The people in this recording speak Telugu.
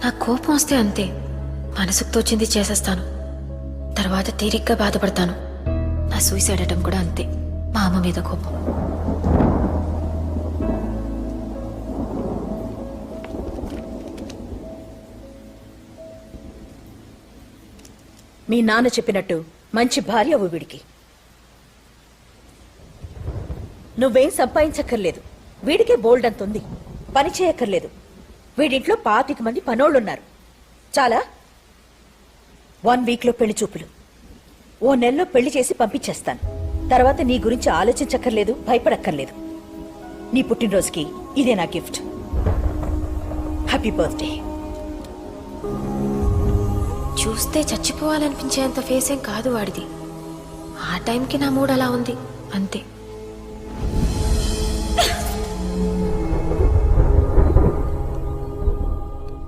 నాకు కోపం వస్తే అంతే, మనసుకు తోచింది చేసేస్తాను. తర్వాత తీరిగ్గా బాధపడతాను. నా సూసైడ్ అటెంప్ట్ కూడా అంతే, మా అమ్మ మీద కోపం. మీ నాన్న చెప్పినట్టు మంచి భార్య వీడికి. నువ్వేం సంపాదించక్కర్లేదు, వీడికే బోల్డ్ అంతుంది. పని చేయక్కర్లేదు. వీడింట్లో 25 మంది పనోళ్ళున్నారు. చాలా 1 వీక్లో పెళ్లి చూపులు. ఓ నెలలో పెళ్లి చేసి పంపించేస్తాను. తర్వాత నీ గురించి ఆలోచించక్కర్లేదు, భయపడక్కర్లేదు. నీ పుట్టినరోజుకి ఇదే నా గిఫ్ట్. Happy birthday. చూస్తే చచ్చిపోవాలనిపించేంత ఫేస్ ఏం కాదు వాడిది. ఆ టైంకి నా మూడ్ అలా ఉంది అంతే.